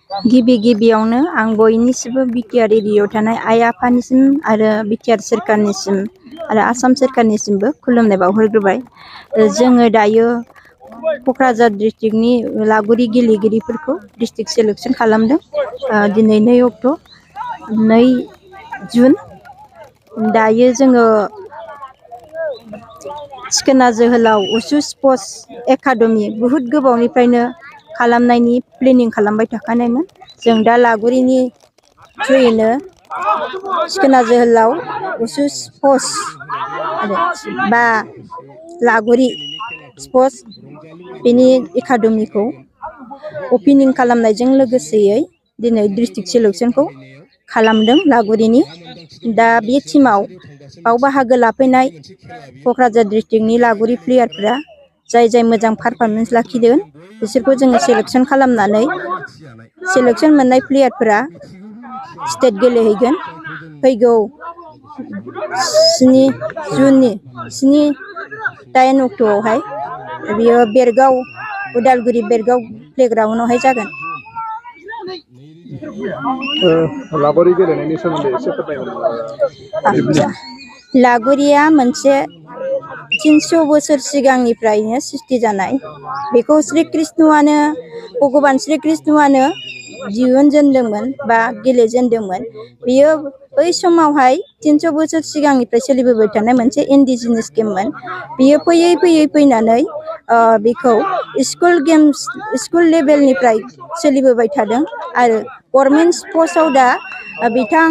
गिबियावनो आं बयनिसिमबो बिटिआर एरियायाव थानाय आइ आफानिसिम आरो बिटिआर सोरखारनिसिम आरो आसाम सोरखारनिसिमबो खुलुमनाय बावहरग्रोबाय। जोङो दायो क'क्राझार डिस्ट्रिक्टनि लागुरि गेलेगिरिफोरखौ डिस्ट्रिक्ट सेलेक्सन खालामदों। दिनै 2 अक्ट' 2 जुन। दायो जोङो सिखोना जोहोलाव उसु स्पर्टस एकाडेमि बुहुत गोबावनिफ्रायनो खालामनायनि प्लेनिं खालामबाय थाखानायमोन। जों दा लागुरिनि थ्रुयैनो सिखोना जोहोलाव उसु स्पर्टस बा लागुरि स्पर्टस बेनि एकाडेमिखौ अपेनिं खालामनायजों लोगोसेयै दिनै डिस्ट्रिक्ट सेलेक्सनखौ खालामदों लागुरिनि। दा बे टिमाव बाहागो लाफैनाय क'क्राझार डिस्ट्रिक्टनि लागुरि प्लेयारफ्रा जाय मोजां पारफरमेन्स लाखिदों बिसोरखौ जोङो सेलेक्सन खालामनानै सेलेक्सन मोननाय प्लेयारफोरा स्टेट गेलेहैगोन। फैगौ 7-8 अक्ट'आवहाय बियो बेरगाव उदालगुरि बेरगाव प्लेग्राउन्डआवहाय जागोन। लागुरि गेलेनायनि सोमोन्दै एसे फोरमायहरनो। लागुरिया मोनसे 300 बोसोर सिगांनिफ्रायनो सृष्टि जानाय। बेखौ श्री कृष्णआनो भगबान श्री कृष्णआनो दिहुनजेनदोंमोन बा गेलेजेनदोंमोन। बियो बै समावहाय 300 बोसोर सिगांनिफ्राय सोलिबोबाय थानाय मोनसे इन्डिजिनियास गेममोन। बियो फैयै फैनानै बेखौ स्कुल लेभेलनिफ्राय सोलिबोबाय थादों आरो गभर्नमेन्ट स्पर्ट्सआव दा बिथां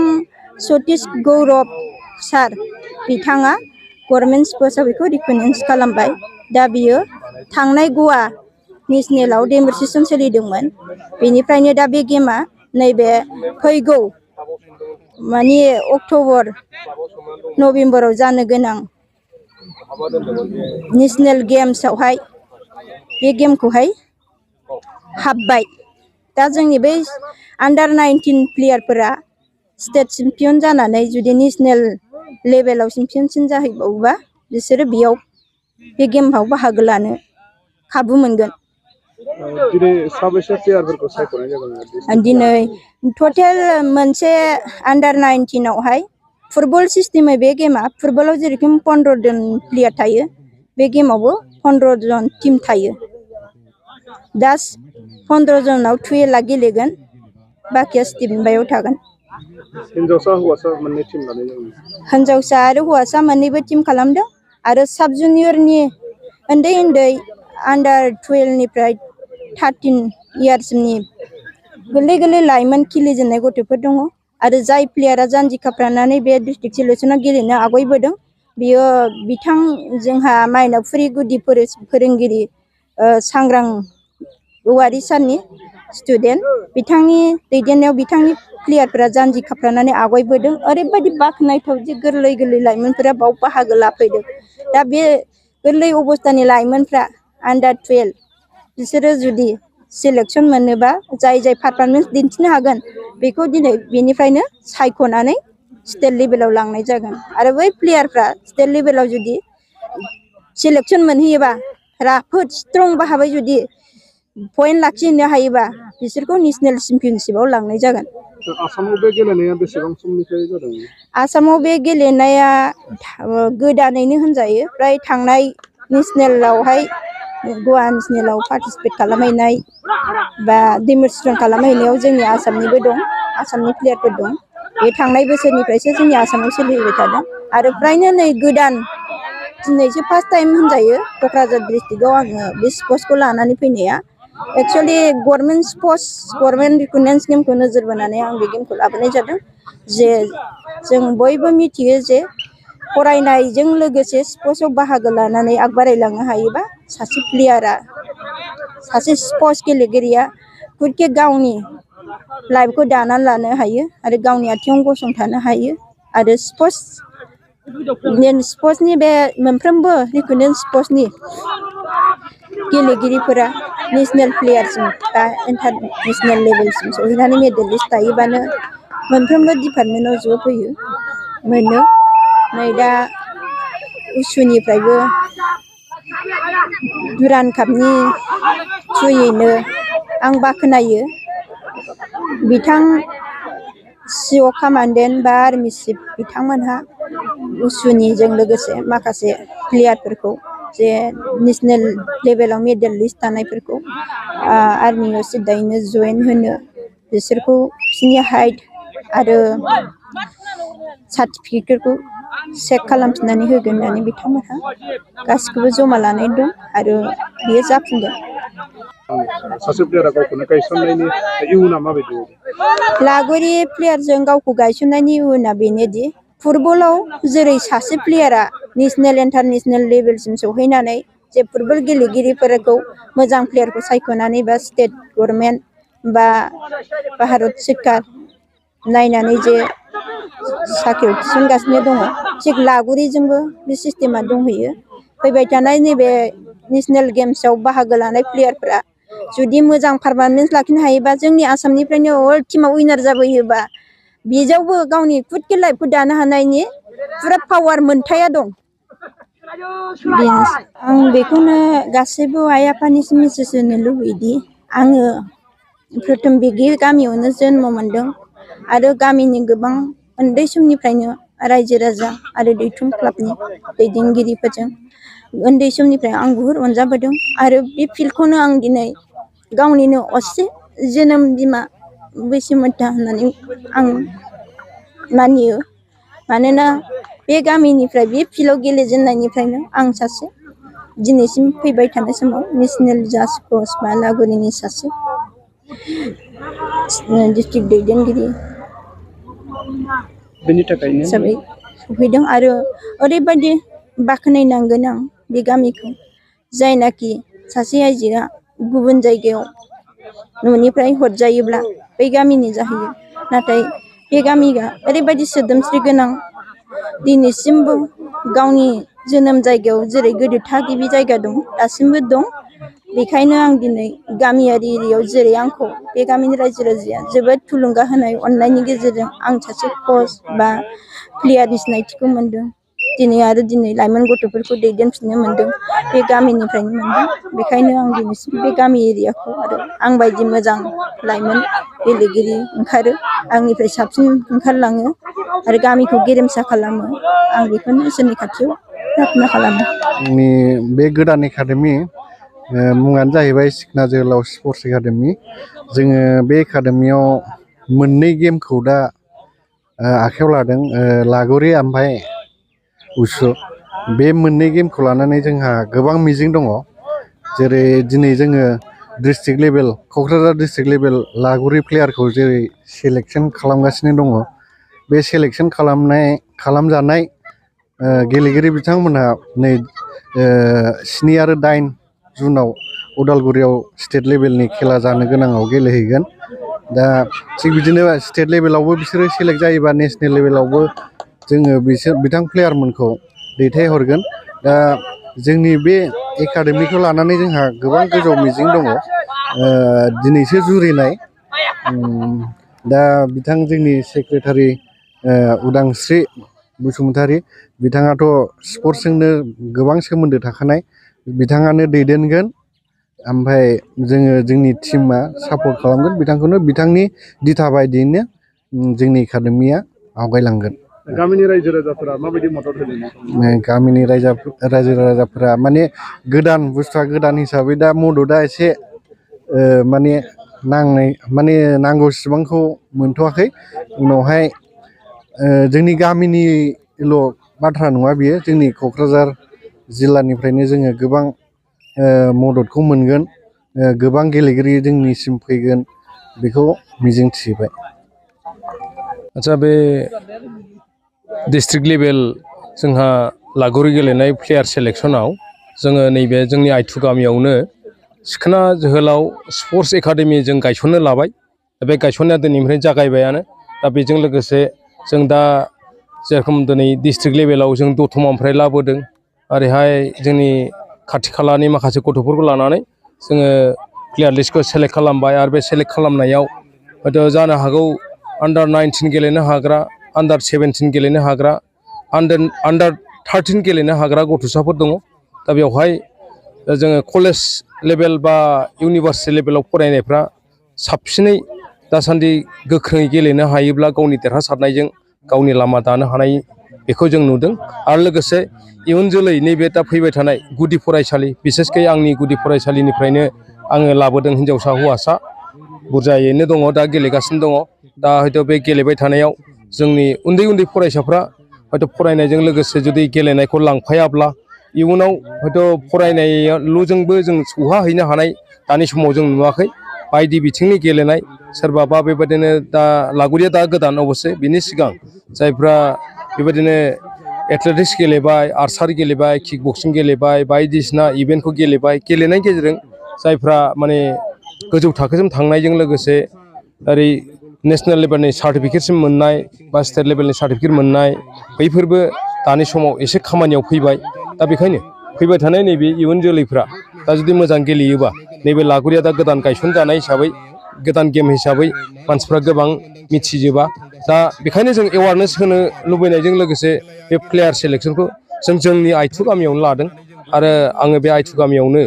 सतीश गौरब सार बिथाङा गभर्नमेन्ट स्पर्ट्सआव बेखौ रिकगनाइज खालामबाय। दा बियो थांनाय गवा नेसनेलाव डेमनस्ट्रेसन सोलिदोंमोन। बेनिफ्रायनो दा बे गेमा नैबे फैगौ अक्ट'बर नभेम्बराव जानो गोनां नेसनेल गेम्सआवहाय बे गेमखौहाय हाबबाय। दा जोंनि बै आन्डार 19 प्लेयारफोरा स्टेट चेम्पियन जानानै जुदि नेसनेल लेभेलाव चेम्पियनसिन जाहैबावोबा बिसोरो बेयाव बे गेमाव बाहागो लानो खाबु मोनगोन। दिनै टटेल मोनसे आन्डार 19आवहाय फुटबल सिस्टेमै बे गेमा फुटबलाव जेरेखम 15 जन प्लेयार थायो बे गेमावबो 15 जन टिम थायो। दा 15 जनाव 12 गेलेगोन, बाखिया स्टेन्डबायाव थागोन। हिनजावसा आरो हौवासा मोननैबो टिम खालामदों आरो साब जुनियरनि उन्दै आन्डार 12निफ्राय 13 इयार्सनि गोरलै लाइमोन खिलिजेननाय गथ'फोर दङ आरो जाय प्लेयारा जानजि खाफ्रानानै बे डिस्ट्रिक्ट सेलेक्सनाव गेलेनो आवगायबोदों बियो बिथां जोंहा मायनावफुरि गुदि फोरोंगिरि सांग्रां औवारि सारनि स्टुडेन्ट। बिथांनि दैदेननायाव बिथांनि प्लेयारफोरा जानजि खाफ्रानानै आवगायबोदों। ओरैबायदि बाख्नायथाव जे गोरलै लाइमोनफोरा बाव बाहागो लाफैदों। दा बे गोरलै अबस्थानि लाइमोनफ्रा आन्डार 12 बिसोरो जुदि सेलेक्सन मोनोबा जाय पारफरमेन्स दिन्थिनो हागोन बेखौ दिनै बेनिफ्रायनो सायख'नानै स्टेट लेभेलाव लांनाय जागोन। आरो बै प्लेयारफ्रा स्टेट लेभेलाव जुदि सेलेक्सन मोनहैयोबा राफोद स्ट्रं भाबै जुदि पइन्ट लाखिहैनो हायोबा बिसोरखौ नेसनेल चेम्पियनशिपआव लांनाय जागोन। आसामाव बे गेलेनाया बेसेबां समनिफ्राय जादों? आसामाव बे गेलेनाया गोदानैनो होनजायो। फ्राय थांनाय नेसनेलावहाय गवा नेसनेलाव पार्टिसिपेट खालामहैनाय बा डेमनस्ट्रेसन खालामहैनायाव जोंनि आसामनिबो दं, आसामनि प्लेयारफोर दं। बे थांनाय बोसोरनिफ्रायसो जोंनि आसामाव सोलिबाय थादों आरो फ्रायनो नै गोदान दिनैसो फार्स्ट टाइम होनजायो क'क्राझार डिस्ट्रिक्टआव आङो बे स्पर्ट्सखौ लानानै फैनाया। Actually government sports government recognise गेमखौ नोजोर बोनानै आं बे गेमखौ लाबोनाय जादों। जे जों बयबो मिथियो जे फरायनायजों लोगोसे स्पर्ट्सआव बाहागो लानानै बारायलांनो हायोबा सासे प्लेयारा सासे स्पर्ट्स गेलेगिरिया खुदके गावनि लाइफखौ दानानै लानो हायो आरो गावनि आथिङाव गसंथानो हायो। आरो स्पर्ट्सनि बे मोनफ्रोमबो रिकगनाइज स्पर्ट्सनि गेलेगिरिफोरा नेसनेल प्लेयारसिम बा इन्टारनेसनेल लेभेलसिम सहैनानै मेडेलिस्ट थायोबानो मोनफ्रोमबो डिपार्टमेन्टआव जब होयो मोनो। नै दा उसुनिफ्रायबो दुरान्ड कापनि थ्रुयैनो आं बाख्नायो बिथां सिअ कामान्डेन्ट बा आर्मि चिफ बिथांमोनहा उसुनिजों लोगोसे माखासे प्लेयारफोरखौ जे नेसनेल लेभेलाव मेडेलिस्ट थानायफोरखौ आर्मियाव सिदायैनो जयेन होनो बिसोरखौ बिसोरनि हाइट आरो सार्टिफिकेटफोरखौ चेक खालामफिननानै होगोन होननानै बिथांमोनहा गासिखौबो जमा लानाय दं आरो बियो जाफुंगोन। सासे प्लेयारा गावखौनो गायसननायनि इयुना माबायदि? लागोरि प्लेयारजों गावखौ गायसननायनि इयुना बेनोदि फुटबलाव जेरै सासे प्लेयारा नेसनेल इन्टारनेसनेल लेभेलसिम सौहैनानै जे फुटबल गेलेगिरिफोरखौ मोजां प्लेयारखौ सायख'नानै बा स्टेट गभर्नमेन्ट बा भारत सोरखार नायनानै जे साख्रियाव थिसनगासिनो दङ थिग लागुरिजोंबो बे सिस्टेमा दंहैयो। फैबाय थानाय नैबे नेसनेल गेम्सआव बाहागो लानाय प्लेयारफ्रा जुदि मोजां पारफरमेन्स लाखिनो हायोबा जोंनि आसामनिफ्रायनो वर्ल्ड टीमाव उइनार जाबोयोबा बेयावबो गावनि खुदके लाइफखौ दानो हानायनि पुरा पावार मोन्थाया दं। आं बेखौनो गासैबो आइ आफानिसिम मेसेज होनो लुबैयोदि आङो प्रथम बिगि गामियावनो जन्म मोनदों आरो गामिनि गोबां उन्दै समनिफ्रायनो रायजो राजा आरो दैथुन क्लाबनि दैदेनगिरिफोरजों उन्दै समनिफ्राय आं बुहुत अनजाबोदों आरो बे फिल्डखौनो आं दिनै गावनिनो असे जोनोम बिमा बैसोमुथा होननानै आं मानियो। मानोना बे गामिनिफ्राय बे फिल्डआव गेलेजेननायनिफ्रायनो आं सासे दिनैसिम फैबाय थानाय समाव नेसनेल जाज कच बा लागुरिनि सासे डिस्ट्रिक्ट दैदेनगिरि बेनि थाखायनो हिसाबै सफैदों आरो ओरैबायदि बाख्नायनांगोन आं बे गामिखौ जायनाखि सासे आइजोआ गुबुन जायगायाव न'निफ्राय हरजायोब्ला बै गामिनि जाहैयो नाथाय बे गामिया ओरैबायदि सोदोमस्रि गोनां दिनैसिमबो गावनि जोनोम जायगायाव जेरै गोदो थागिबि जायगा दं दासिमबो दं। बेखायनो आं दिनै गामियारि एरियायाव जेरै आंखौ बे गामिनि रायजो राजाया जोबोद थुलुंगा होनाय अननायनि गेजेरजों आं सासे कच बा प्लेयारनि सिनायथिखौ मोनदों। दिनै आरो दिनै लाइमोन गथ'फोरखौ दैदेनफिननो मोनदों बे गामिनिफ्रायनो मोनदों। बेखायनो आं दिनैसिम बे गामि एरियाखौ आरो आं बायदि मोजां लाइमोन गेलेगिरि ओंखारो आंनिफ्राय साबसिन ओंखारलाङो आरो गामिखौ गेरेमसा खालामो आं बेखौनो इसोरनि खाथियाव प्रार्थना खालामो। आंनि बे गोदान एकाडेमि मुङानो जाहैबाय सिखना जोहोलाव स्पर्टस एकाडेमि। जोङो बे एकाडेमियाव मोननै गेमखौ दा आखायाव लादों लागुरि ओमफ्राय उसु। बे मोननै गेमखौ लानानै जोंहा गोबां मिजिं दङ। जेरै दिनै जोङो district level Kokrajhar district level लागुरि प्लेयारखौ जेरै सेलेक्सन खालामगासिनो दङ बे सेलेक्सन खालामजानाय गेलेगिरि बिथांमोनहा नै 7 आरो 8 जुनाव उदालगुरियाव स्टेट लेभेलनि खेला जानो गोनाङाव गेलेहैगोन। दा थिग बिदिनो स्टेट लेभेलावबो बिसोरो सेलेक्ट जायोबा नेसनेल लेभेलावबो जोङो बिथां प्लेयारमोनखौ दैथायहरगोन। दा जोंनि बे एकाडेमिखौ लानानै जोंहा गोबां गोजौ मिजिं दङ। दिनैसो जुरिनाय दा बिथां जोंनि सेक्रेटारि उदांस्रि बसुमतारी बिथाङाथ' स्पर्ट्सजोंनो गोबां सोमोन्दो थाखानाय बिथाङानो दैदेनगोन। ओमफ्राय जोङो जोंनि टिमा सापर्ट खालामगोन बिथांखौनो बिथांनि दिथा बायदियैनो जोंनि एकाडेमिया आवगायलांगोन। गामिनि रायजो राजाफोरा माबायदि मदद होदों? गामिनि रायजो राजाफोरा माने गोदान बुस्थुआ गोदान हिसाबै दा मददआ एसे माने नांगौसिबांखौ मोनथ'वाखै। उनावहाय जोंनि गामिनिल' बाथ्रा नङा बियो जोंनि क'क्राझार जिल्लानिफ्रायनो जोङो गोबां मददखौ मोनगोन। गोबां गेलेगिरि जोंनिसिम फैगोन बेखौ मिजिंथिबाय। आच्चा बे डिस्ट्रिक्ट लेभेल जोंहा लागुरि गेलेनाय प्लेयार सेलेक्सनाव जोङो नैबे जोंनि आइथु गामियावनो सिखोना जोहोलाव स्पर्ट्स एकाडेमि जों गायसननो लाबाय। बे गायसननाया दिनैनिफ्राय जागायबायानो। दा बेजों लोगोसे जों दा जेरखम दिनै डिस्ट्रिक्ट लेभेलाव जों दतमानिफ्राय लाबोदों ओरैहाय जोंनि खाथि खालानि माखासे गथ'फोरखौ लानानै जोङो प्लेयार लिस्टखौ सेलेक्ट खालामबाय आरो बे सेलेक्ट खालामनायाव हयथ' जानो हागौ आन्डार 19 गेलेनो हाग्रा, आन्डार 17 गेलेनो हाग्रा, आन्डार 13 गेलेनो हाग्रा गथ'साफोर दङ। दा बेवहाय जोङो कलेज लेभेल बा इउनिभार्सिटि लेभेलाव फरायनायफ्रा साबसिनै दासान्दि गोख्रोङै गेलेनो हायोब्ला गावनि देरहासारनायजों गावनि लामा दानो हानाय बेखौ जों नुदों। आरो लोगोसे इयुन जोलै नैबे दा फैबाय थानाय गुदि फरायसालि बिसेसकै आंनि गुदि फरायसालिनिफ्रायनो आङो लाबोदों हिन्जावसा हौवासा बुरजायैनो दङ दा गेलेगासिनो दङ। दा हयथ' बे गेलेबाय थानायाव जोंनि उन्दै उन्दै फरायसाफ्रा हयथ' फरायनायजों लोगोसे जुदि गेलेनायखौ लांफायाब्ला इयुनाव हयथ' फरायनायल'जोंबो जों सौहाहैनो हानाय दानि समाव जों नुवाखै। बायदि बिथिंनि गेलेनाय सोरबाबा बेबायदिनो दा लागुरिया दा गोदान अबस्से बिनि सिगां जायफ्रा बेबायदिनो एथलेटिक्स गेलेबाय, आर्सारि गेलेबाय, किक बक्सिं गेलेबाय, बायदिसिना इभेन्टखौ गेलेबाय। गेलेनायनि गेजेरजों जायफ्रा माने गोजौ थाखोसिम थांनायजों लोगोसे ओरै नेसनेल लेभेलनि सार्टिफिकेटसिम मोननाय बा स्टेट लेभेलनि सार्टिफिकेट मोननाय बैफोरबो दानि समाव एसे खामानियाव फैबाय। दा बेखायनो फैबाय थानाय नैबे इयुन जोलैफ्रा दा जुदि मोजां गेलेयोबा नैबे लागुरिया दा गोदान गायसनजानाय हिसाबै गोदान गेम हिसाबै मानसिफ्रा गोबां मिथिजोबा। दा बेखायनो जों एवारनेस होनो लुबैनायजों लोगोसे बे प्लेयार सेलेक्सनखौ जों जोंनि आइथु गामियावनो लादों। आरो आङो बे आइथु गामियावनो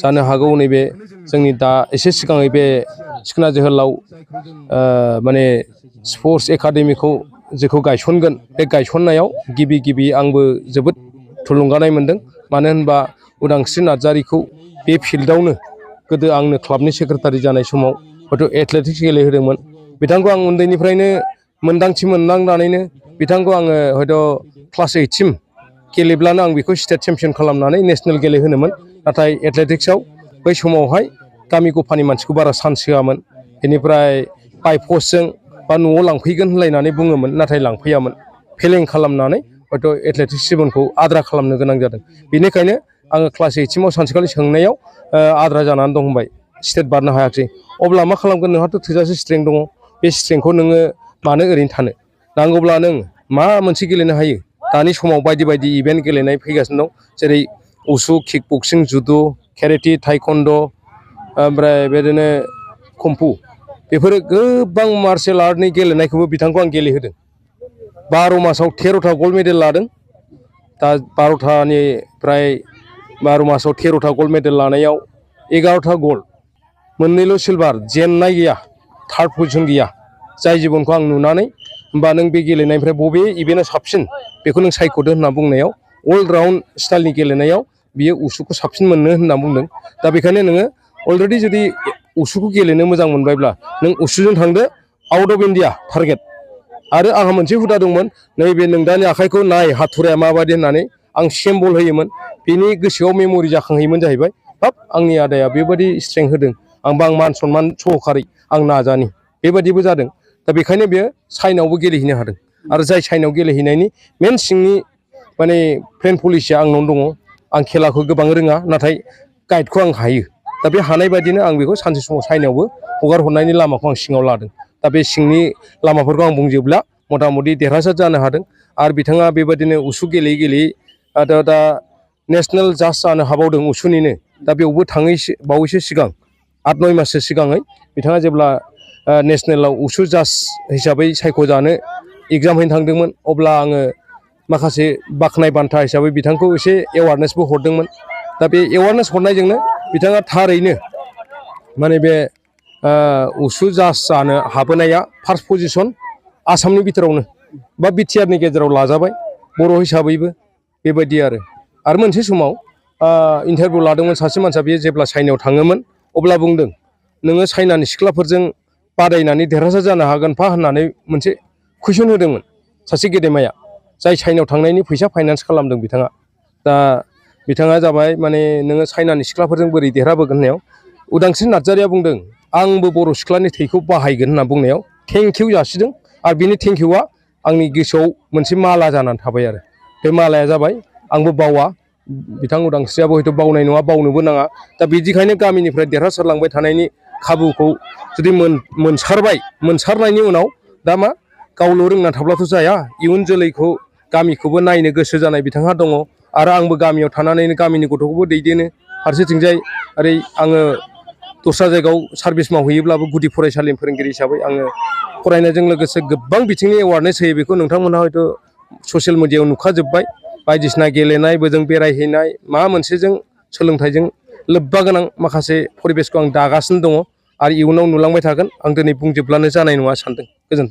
जानो हागौ नैबे जोंनि दा एसे सिगाङै बे सिखोना जोहोलाव माने स्पर्ट्स एकाडेमिखौ जेखौ गायसनगोन बे गायसननायाव गिबि आंबो जोबोद थुलुंगानाय मोनदों। मानो होनबा उदांस्रि नार्जारिखौ बे फिल्डआवनो गोदो आंनो क्लाबनि सेक्रेटारि जानाय समाव हयथ' एथलेटिक्स गेलेहोदोंमोन। बिथांखौ आं उन्दैनिफ्रायनो मोन्दांथि मोननांनानैनो बिथांखौ आङो हयथ' क्लास 8 सिम गेलेब्लानो आं बेखौ स्टेट चेम्पियन खालामनानै नेसनेल गेलेहोनोमोन। नाथाय एथलेटिक्सआव बै समावहाय गामि गफानि मानसिखौ बारा चान्स होआमोन। बेनिफ्राय बाय पस्टजों बा न'आव लांफैगोन होनलायनानै बुङोमोन, नाथाय लांफैयामोन। फेलें खालामनानै हयथ' एथलेटिक्स जिबनखौ आद्रा खालामनो गोनां जादों। बेनिखायनो आङो क्लास 8 सिमाव सानसेखालि सोंनायाव आद्रा जानानै दं होनबाय, स्टेट बारनो हायाखिसै। अब्ला मा खालामगोन, नोंहाथ' थोजासे स्ट्रेंथ दङ, बे स्ट्रेंथखौ नोङो मानो ओरैनो थानो, नांगौब्ला नों मा मोनसे गेलेनो हायो। दानि समाव बायदि इभेन्ट गेलेनाय फैगासिनो दं, जेरै उसु, किक बक्सिं, जुद', केरेटि, टाइकन्ड', ओमफ्राय बेदिनो कम्फु। बेफोरो गोबां मार्शेल आर्टनि गेलेनायखौबो बिथांखौ आं गेलेहोदों। 12 मासाव 13था गल्ड मेडेल लादों। दा 12 मासाव 13था गल्ड मेडेल लानायाव 11था गल्ड, 2ल' सिलभार, जेननाय गैया, थार्ड पजिसन गैया। जाय जिबनखौ आं नुनानै होमबा नों बे गेलेनायनिफ्राय बबे इभेन्टआ साबसिन बेखौ नों सायख'दो होनना बुंनायाव अल राउन्ड स्टाइलनि गेलेनायाव बियो उसुखौ साबसिन मोनो होनना बुंदों। दा बेखायनो नोङो अलरेडि जुदि उसुखौ गेलेनो मोजां मोनबायब्ला नों उसुजों थांदो आउट अफ इन्डिया टारगेट। आरो आंहा मोनसे हुदा दंमोन, नैबे नोंदानि आखाइखौ नाय हाथुराया माबायदि होननानै आं सेम्बल होयोमोन। बेनि गोसोआव मेम'रि जाखांहैयोमोन जाहैबाय, हाब आंनि आदाया बेबायदि स्ट्रेंथ होदों, आं मान सन्मान सहखारै आं नाजानि, बेबायदिबो जादों। दा बेखायनो बेयो चाइनायावबो गेलेहैनो हादों। आरो जाय चाइनायाव गेलेहैनायनि मेन सिंनि माने प्लेन पलिसिया आंनावनो दङ। आं खेलाखौ गोबां रोङा, नाथाय गाइडखौ आं हायो। दा बे हानाय बायदिनो आं बेखौ सानसे समाव चाइनायावबो हगार हरनायनि लामाखौ आं सिङाव लादों। दा बे सिंनि लामाफोरखौ आं बुंजोबला, मथा मथि देरहासार जानो हादों। आरो बिथाङा बेबायदिनो उसु गेलेयै दा नेसनेल जाज जानो हाबावदों उसुनिनो। दा बेयावबो बावैसो सिगां 8-9 माससो सिगाङै बिथाङा जेब्ला नेसनेलाव उसु जाज हिसाबै सायख'जानो एग्जाम हैनो थांदोंमोन, अब्ला आङो माखासे बाख्नाय बान्था हिसाबै बिथांखौ एसे एवारनेसबो हरदोंमोन। दा बे एवारनेस हरनायजोंनो बिथाङा थारैनो माने बे उसु जाज जानो हाबोनाया फार्स्ट पजिसन आसामनि बिथोरावनो बा बिटिआरनि गेजेराव लाजाबाय बर' हिसाबैबो, बेबायदि आरो मोनसे समाव इन्टारभिउ लादोंमोन सासे मानसिया। बेयो जेब्ला चाइनायाव थाङोमोन अब्ला बुंदों, नोङो चाइनानि सिख्लाफोरजों बादायनानै देरहासार जानो हागोनफा होननानै मोनसे कुइसन होदोंमोन सासे गेदेमाया, जाय चाइनायाव थांनायनि फैसा फाइनान्स खालामदों बिथाङा। दा बिथाङा जाबाय माने नोङो चाइनानि सिख्लाफोरजों बोरै देरहाबोगोन होननायाव उदांस्रि नार्जारिया बुंदों, आंबो बर' सिख्लानि थैखौ बाहायगोन होनना बुंनायाव थेंकिउ जासिदों। आरो बिनि थेंकिउआ आंनि गोसोआव मोनसे माला जानानै थाबाय। आरो बे मालाया जाबाय, आंबो बावा, बिथां उदांस्रियाबो हयथ' बावनाय नङा, बावनोबो नाङा। दा बिदिखायनो गामिनिफ्राय देरहासारलांबाय थानायनि खाबुखौ जुदि मोनसारनायनि उनाव दा मा गावल' रोंना थाब्लाथ' जाया, इयुन जोलैखौ गामिखौबो नायनो गोसो जानाय बिथांहा दङ। आरो आंबो गामियाव थानानैनो गामिनि गथ'खौबो दैदेनो। फारसेथिंजाय ओरै आङो दस्रा जायगायाव सार्भिस मावहैयोब्लाबो गुदि फरायसालिनि फोरोंगिरि हिसाबै आङो फरायनायजों लोगोसे गोबां बिथिंनि एवारनेस होयो। बेखौ नोंथांमोनहा हयथ' ससियेल मिडियायाव नुखाजोब्बाय। बायदिसिना गेलेनाय, बोजों बेरायहैनाय, माबा मोनसेजों सोलोंथाइजों लोब्बा गोनां माखासे परिबेसखौ आं दागासिनो दङ। आरो इयुनाव नुलांबाय थागोन आं दिनै बुंजोबब्लानो जानाय नङा सानदों गोजोन्थों